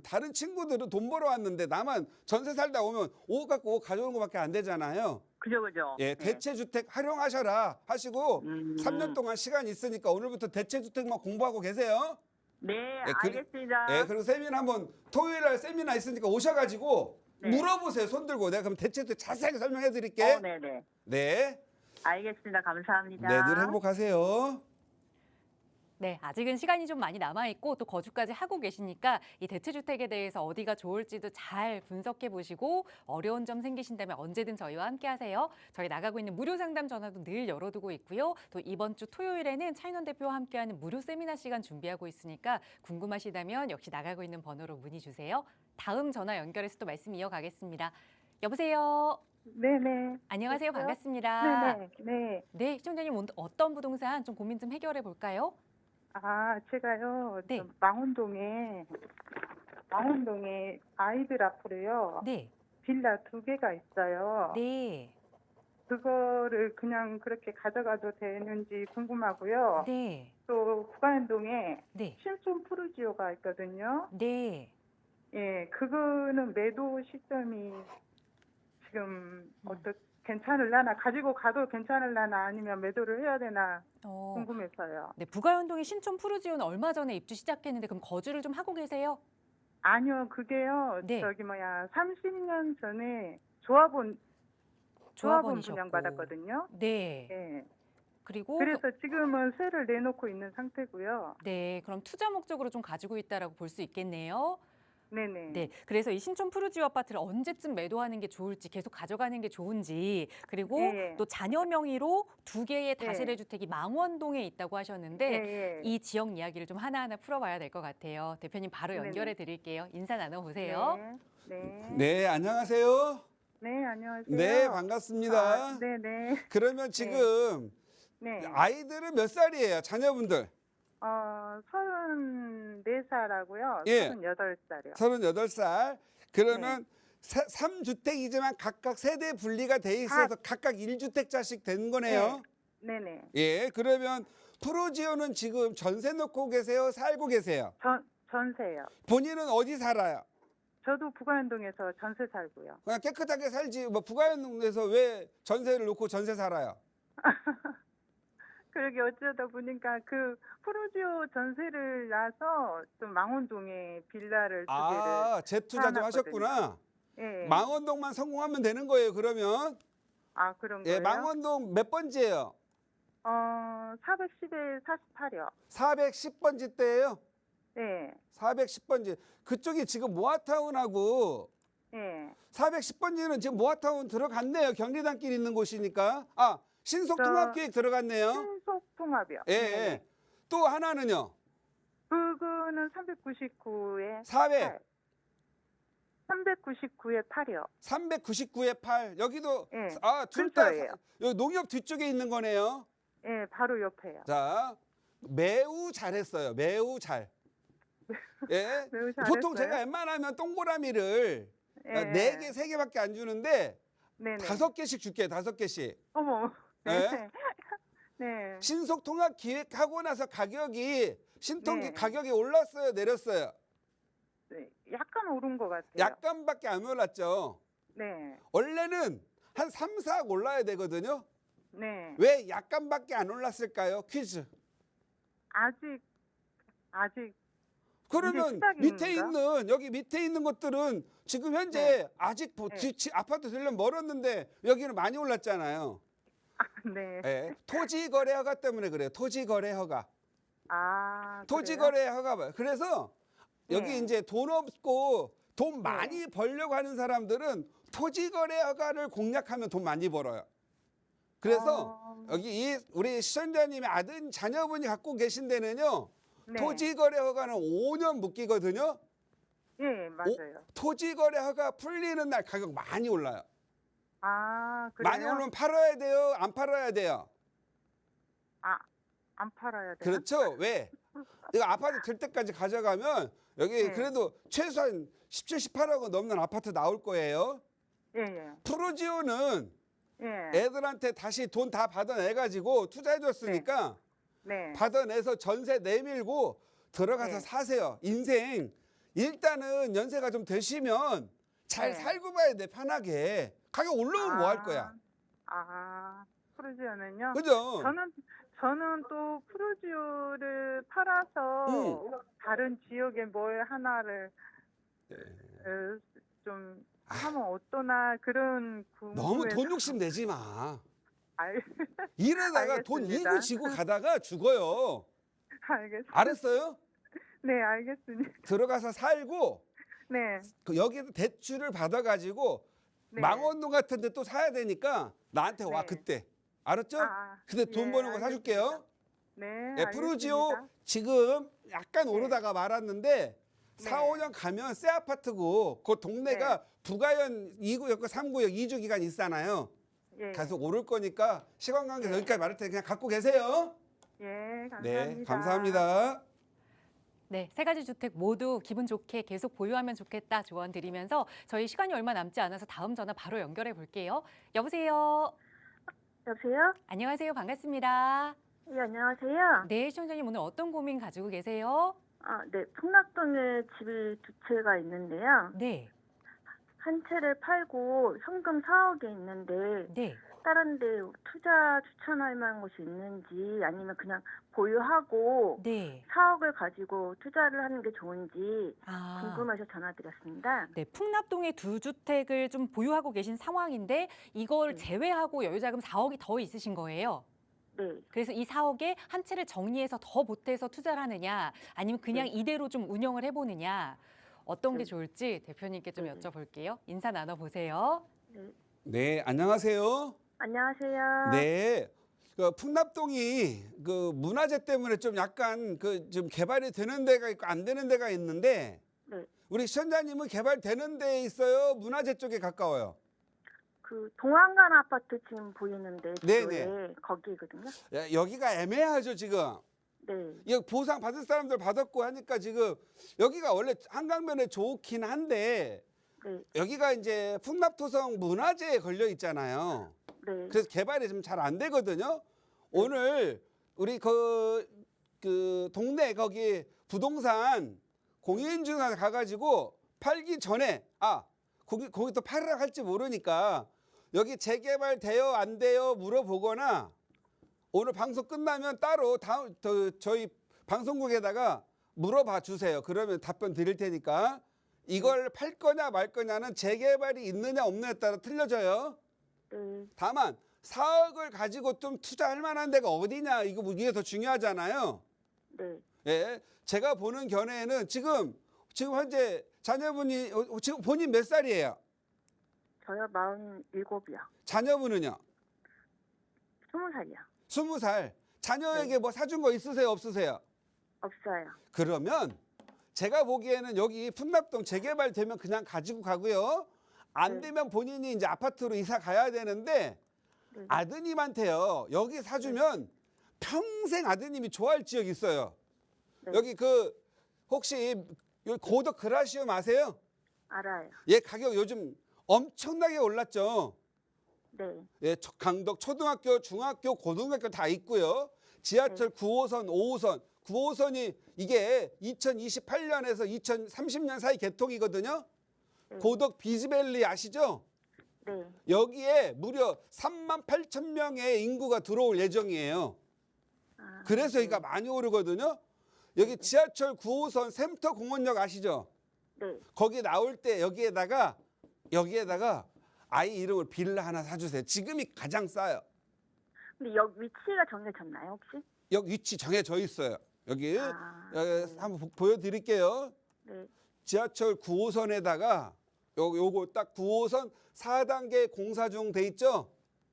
다른 친구들은 돈 벌어 왔는데 나만 전세 살다 오면 5억 갖고 5억 가져오는 것밖에 안 되잖아요. 그죠. 예, 네. 대체주택 활용하셔라 하시고 3년 동안 시간 있으니까 오늘부터 대체주택만 공부하고 계세요. 네, 예, 알겠습니다. 예, 그리고 세미나 한번 토요일 날 세미나 있으니까 오셔가지고 네. 물어보세요. 손 들고 내가 그럼 대체주택 자세하게 설명해 드릴게. 네네. 네. 알겠습니다. 감사합니다. 네, 늘 행복하세요. 네, 아직은 시간이 좀 많이 남아있고 또 거주까지 하고 계시니까 이 대체주택에 대해서 어디가 좋을지도 잘 분석해 보시고 어려운 점 생기신다면 언제든 저희와 함께 하세요. 저희 나가고 있는 무료 상담 전화도 늘 열어두고 있고요. 또 이번 주 토요일에는 차인원 대표와 함께하는 무료 세미나 시간 준비하고 있으니까 궁금하시다면 역시 나가고 있는 번호로 문의 주세요. 다음 전화 연결해서 또 말씀 이어가겠습니다. 여보세요? 네네. 안녕하세요. 여보세요? 반갑습니다. 네네. 네. 네, 시청자님 어떤 부동산 좀 고민 좀 해결해 볼까요? 아, 제가요, 네. 좀 망원동에 아이들 앞으로요, 네. 빌라 2개가 있어요. 네. 그거를 그냥 그렇게 가져가도 되는지 궁금하고요. 네. 또 북안동에 네. 신촌 푸르지오가 있거든요. 네. 예, 그거는 매도 시점이 지금 괜찮을라나, 가지고 가도 괜찮을라나, 아니면 매도를 해야 되나 궁금해서요. 네, 부가연동의 신촌 푸르지오는 얼마 전에 입주 시작했는데 그럼 거주를 좀 하고 계세요? 아니요, 그게요, 네. 30년 전에 조합원 조합원이셨고. 분양받았거든요. 네. 예. 그리고 그래서 지금은 세를 내놓고 있는 상태고요. 네, 그럼 투자 목적으로 좀 가지고 있다라고 볼 수 있겠네요. 네네. 네, 그래서 이 신촌 푸르지오 아파트를 언제쯤 매도하는 게 좋을지, 계속 가져가는 게 좋은지, 그리고 예. 또 자녀 명의로 2개의 다세대 예. 주택이 망원동에 있다고 하셨는데 예, 예. 이 지역 이야기를 좀 하나하나 풀어봐야 될 것 같아요. 대표님 바로 네네. 연결해 드릴게요. 인사 나눠보세요. 네. 네. 네, 안녕하세요. 네, 안녕하세요. 네, 반갑습니다. 아, 네네. 그러면 지금 네. 아이들은 몇 살이에요? 자녀분들? 34살하고요. 예. 38살이요. 38살. 그러면 3주택이지만 각각 세대 분리가 돼 있어서 각각 1주택자씩 된 거네요. 네네. 예, 그러면 프로지오는 지금 전세 놓고 계세요? 살고 계세요? 전세요. 본인은 어디 살아요? 저도 북안동에서 전세 살고요. 그냥 깨끗하게 살지. 뭐 부가연동에서 왜 전세를 놓고 전세 살아요? 그러게 어쩌다 보니까 그 프로지오 전세를 나서 좀 망원동에 빌라를 2개를 아, 재투자 좀 하셨구나. 예. 망원동만 성공하면 되는 거예요, 그러면. 아, 그런 예, 거예요? 망원동 몇 번지예요? 410에 48이요. 410번지 때예요. 예. 410번지. 그쪽이 지금 모아타운하고 예. 410번지는 지금 모아타운 들어갔네요. 경리단길 있는 곳이니까. 아, 신속통합기획 들어갔네요. 신속통합이요. 예, 예. 또 하나는요. 그거는 399에 400, 399에 8이요. 399에 8. 여기도 예. 둘 다 근처예요. 여기 농협 뒤쪽에 있는 거네요. 예, 바로 옆에요. 자, 매우 잘했어요. 매우 잘. 예. 매우 보통 잘했어요? 제가 웬만하면 동그라미를 예. 4개, 3개밖에 안 주는데 네네. 5개씩 줄게요. 5개씩. 어머. 예? 네. 네. 신속통합 기획하고 나서 가격이 네. 가격이 올랐어요, 내렸어요? 네. 약간 오른 것 같아요. 약간밖에 안 올랐죠. 네. 원래는 한 3, 4억 올라야 되거든요. 네. 왜 약간밖에 안 올랐을까요? 퀴즈. 아직 그러면 시작인가? 여기 밑에 있는 것들은 지금 현재 아직 아파트 되려면 멀었는데 여기는 많이 올랐잖아요. 네. 예, 토지거래허가 때문에 그래요. 토지거래허가. 아, 토지거래허가. 그래서 여기 네. 이제 돈 없고 돈 많이 벌려고 하는 사람들은 토지거래허가를 공략하면 돈 많이 벌어요. 그래서 여기 우리 시청자님의 아들 자녀분이 갖고 계신 데는요. 네. 토지거래허가는 5년 묶이거든요. 예, 맞아요. 토지거래허가 풀리는 날 가격 많이 올라요. 아, 그래요? 많이 오르면 팔아야 돼요? 안 팔아야 돼요? 안 팔아야 돼요? 그렇죠. 왜? 내가 아파트 들 때까지 가져가면 여기 네. 그래도 최소한 17, 18억은 넘는 아파트 나올 거예요. 예, 예. 프로지오는 예. 애들한테 다시 돈 다 받아내가지고 투자해줬으니까 네. 받아내서 전세 내밀고 들어가서 네. 사세요. 인생 일단은 연세가 좀 되시면 잘 네. 살고 봐야 돼. 편하게. 가격 올라오면 뭐 할 거야? 프로지오는요? 그죠? 저는 또 프로지오를 팔아서 다른 지역에 뭘 하나를 좀 하면 어떠나 그런 너무 궁금해서. 돈 욕심 내지 마. 알, 이러다가 돈 알겠습니다. 이고 지고 가다가 죽어요. 알겠습니다. 알았어요? 네, 알겠습니다. 들어가서 살고 네. 여기서 대출을 받아가지고 네. 망원동 같은 데 또 사야 되니까 나한테 와 네. 그때. 알았죠? 근데 돈 예, 버는 거 알겠습니다. 사줄게요. 네, 예, 프로지오 알겠습니다. 지금 약간 네. 오르다가 말았는데 네. 4, 5년 가면 새 아파트고 그 동네가 네. 부가현 2구역과 3구역 이주 기간 있잖아요. 예. 계속 오를 거니까 시간 관계에서 네. 여기까지 말할 테니 그냥 갖고 계세요. 예, 감사합니다. 네, 감사합니다. 네, 세 가지 주택 모두 기분 좋게 계속 보유하면 좋겠다 조언 드리면서 저희 시간이 얼마 남지 않아서 다음 전화 바로 연결해 볼게요. 여보세요. 여보세요? 안녕하세요. 반갑습니다. 예, 안녕하세요. 네, 시청자님 오늘 어떤 고민 가지고 계세요? 네, 풍락동에 집이 두 채가 있는데요. 네, 한 채를 팔고 현금 4억에 있는데 네. 다른 데 투자 추천할 만한 곳이 있는지 아니면 그냥 보유하고 네. 4억을 가지고 투자를 하는 게 좋은지 아. 궁금해서 전화드렸습니다. 네, 풍납동에 두 주택을 좀 보유하고 계신 상황인데 이걸 네. 제외하고 여유자금 4억이 더 있으신 거예요. 네. 그래서 이 4억에 한 채를 정리해서 더 보태서 투자를 하느냐 아니면 그냥 네. 이대로 좀 운영을 해보느냐 어떤 게 네. 좋을지 대표님께 좀 네. 여쭤볼게요. 인사 나눠보세요. 네. 네, 안녕하세요. 안녕하세요. 네. 그 풍납동이 그 문화재 때문에 좀 약간 그 좀 개발이 되는 데가 있고 안 되는 데가 있는데 네. 우리 시청자님은 개발되는 데에 있어요? 문화재 쪽에 가까워요? 그 동안간 아파트 지금 보이는데 네네. 도로에 거기거든요. 여기가 애매하죠, 지금. 네. 이거 보상 받을 사람들 받았고 하니까 지금 여기가 원래 한강변에 좋긴 한데 네. 여기가 이제 풍납토성 문화재에 걸려 있잖아요. 네. 그래서 개발이 좀 잘 안 되거든요. 오늘 우리 그 동네 거기 부동산 공인중개사 가가지고 팔기 전에 거기 또 팔으라 할지 모르니까 여기 재개발 돼요 안 돼요 물어보거나 오늘 방송 끝나면 따로 저희 방송국에다가 물어봐 주세요. 그러면 답변 드릴 테니까 이걸 팔 거냐 말 거냐는 재개발이 있느냐 없느냐에 따라 틀려져요. 네. 다만 4억을 가지고 좀 투자할 만한 데가 어디냐 이게 더 중요하잖아요. 네. 예, 제가 보는 견해에는 지금 현재 자녀분이 지금 본인 몇 살이에요? 저요 47이요. 자녀분은요? 20살이요. 20살. 자녀에게 뭐 사준 거 있으세요 없으세요? 없어요. 그러면 제가 보기에는 여기 풍납동 재개발되면 그냥 가지고 가고요. 안 네. 되면 본인이 이제 아파트로 이사 가야 되는데 네. 아드님한테요. 여기 사주면 평생 아드님이 좋아할 지역이 있어요. 네. 여기 혹시 여기 고덕 그라시움 아세요? 알아요. 얘 가격 요즘 엄청나게 올랐죠. 네. 예, 강덕 초등학교, 중학교, 고등학교 다 있고요. 지하철 9호선, 5호선, 9호선이 이게 2028년에서 2030년 사이 개통이거든요. 네. 고덕 비즈밸리 아시죠? 네. 여기에 무려 38,000명의 인구가 들어올 예정이에요. 그래서 여기가 많이 오르거든요. 여기 지하철 9호선 샘터 공원역 아시죠? 네. 거기 나올 때 여기에다가 아이 이름을 빌라 하나 사주세요. 지금이 가장 싸요. 근데 역 위치가 정해졌나요 혹시? 여기 위치 정해져 있어요. 여기 네. 한번 보여드릴게요. 네. 지하철 9호선에다가 요거 딱 9호선 4단계 공사 중 돼 있죠?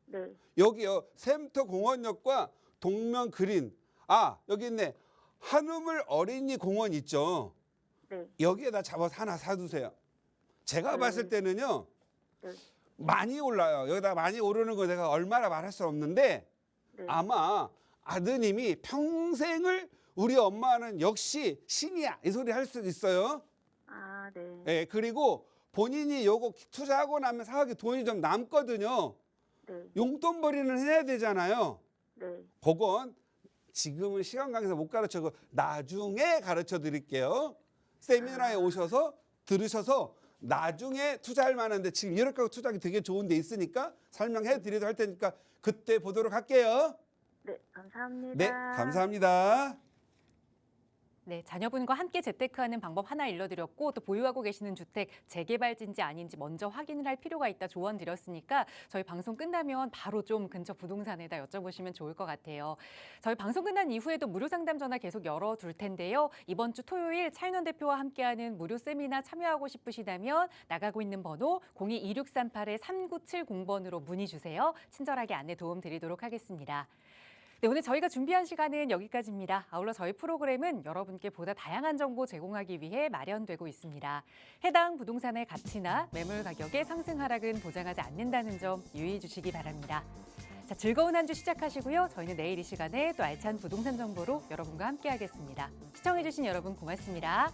네. 여기요. 샘터 공원역과 동면 그린. 여기 있네. 한우물 어린이 공원 있죠? 네. 여기에다 잡아서 하나 사두세요. 제가 네. 봤을 때는요. 네. 많이 올라요. 여기다 많이 오르는 거 내가 얼마나 말할 수 없는데 네. 아마 아드님이 평생을 우리 엄마는 역시 신이야 이 소리 할 수도 있어요. 네. 예, 그리고 본인이 요거 투자하고 나면 사억이 돈이 좀 남거든요. 네. 용돈벌이는 해야 되잖아요. 네. 그건 지금은 시간 관계에서 못 가르쳐고 나중에 가르쳐 드릴게요. 세미나에 오셔서 들으셔서 나중에 투자할 만한데 지금 이렇게 투자하기 되게 좋은 데 있으니까 설명해 드리도록 할 테니까 그때 보도록 할게요. 네. 감사합니다. 네, 감사합니다. 네, 자녀분과 함께 재테크하는 방법 하나 일러드렸고 또 보유하고 계시는 주택 재개발진지 아닌지 먼저 확인을 할 필요가 있다 조언 드렸으니까 저희 방송 끝나면 바로 좀 근처 부동산에다 여쭤보시면 좋을 것 같아요. 저희 방송 끝난 이후에도 무료 상담 전화 계속 열어둘 텐데요. 이번 주 토요일 차인원 대표와 함께하는 무료 세미나 참여하고 싶으시다면 나가고 있는 번호 02-2638-3970번으로 문의 주세요. 친절하게 안내 도움 드리도록 하겠습니다. 네, 오늘 저희가 준비한 시간은 여기까지입니다. 아울러 저희 프로그램은 여러분께 보다 다양한 정보 제공하기 위해 마련되고 있습니다. 해당 부동산의 가치나 매물 가격의 상승 하락은 보장하지 않는다는 점 유의해 주시기 바랍니다. 자, 즐거운 한 주 시작하시고요. 저희는 내일 이 시간에 또 알찬 부동산 정보로 여러분과 함께하겠습니다. 시청해 주신 여러분 고맙습니다.